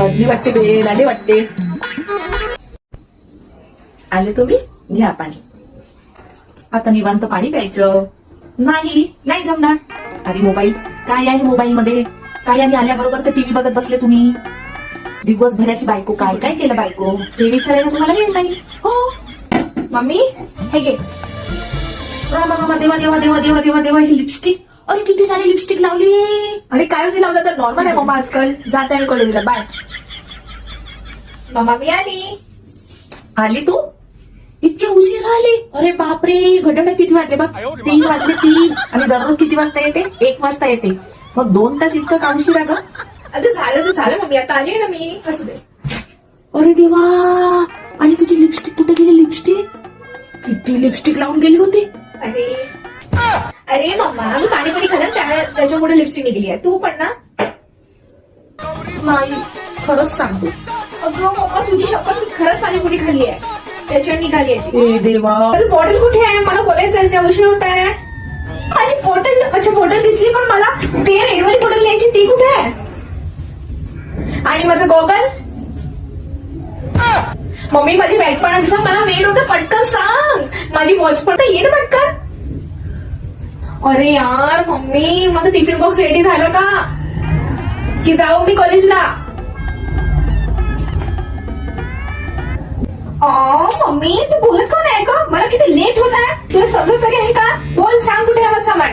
वाजली वाटते बेल आले वाटते. आले तुम्ही घ्या पाणी. आता निवांत पाणी प्यायचं. नाही नाही जमणार. अरे मोबाईल काय आहे मोबाईल मध्ये काय आहे. आल्याबरोबर तर टीव्ही बघत बसले तुम्ही. दिवसभराची बायको काय काय केलं बायको हे विचारायला तुम्हाला वेळ नाही. हो मम्मी हे घे. देवा देवा देवा देवा देवा देवा ही लिपस्टिक. अरे किती सारी लिपस्टिक लावली. अरे काय होती लावलं तर नॉर्मल आहे मम्मा आजकाल. जाते मी कॉलेजला. Bye mamma. मी आली. आली तू इतके उशीर आली. अरे बापरे घड्याळात किती वाजले बघ. 3 वाजले 3. आणि दररोज किती वाजता येते 1 वाजता येते. मग 2 तास इतकं का उशीर ग. अगं झालं तर झालं मम्मी. आता आली ना मी. असू दे. अरे देवा. आणि तुझी लिपस्टिक कुठे गेली. लिपस्टिक किती लिपस्टिक लावून गेली होती. अरे अरे मम्मा मी पाणीपुरी खाल्लं त्याच्यामुळे लिपस्टिक निघली आहे. तू पण ना. नाही खरंच सांगतो. अगं मम्मा तुझी शपथ मी खरंच पाणीपुरी खाल्ली आहे त्याच्यावर निघाली आहे. ए देवा. माझं बॉटल कुठे आहे. मला कॉलेज जायचं उशीर होत आहे. माझी बॉटल. अच्छा बॉटल दिसली पण मला ते रेडवाली बॉटल न्यायची ती कुठे आहे. आणि माझं गॉगल. मम्मी माझी बॅग पण दिसा. मला वेळ होतं पटकन सांग. माझी वॉच पण तर ये ना पटकन. अरे यार मम्मी माझं टिफिन बॉक्स रेडी झालं का की जाऊ मी कॉलेजला. मम्मी तू बोलत कोण आहे का. मला किती लेट होत आहे. तुला समजत तरी आहे का. बोल सांग कुठे आहे माझं सामान.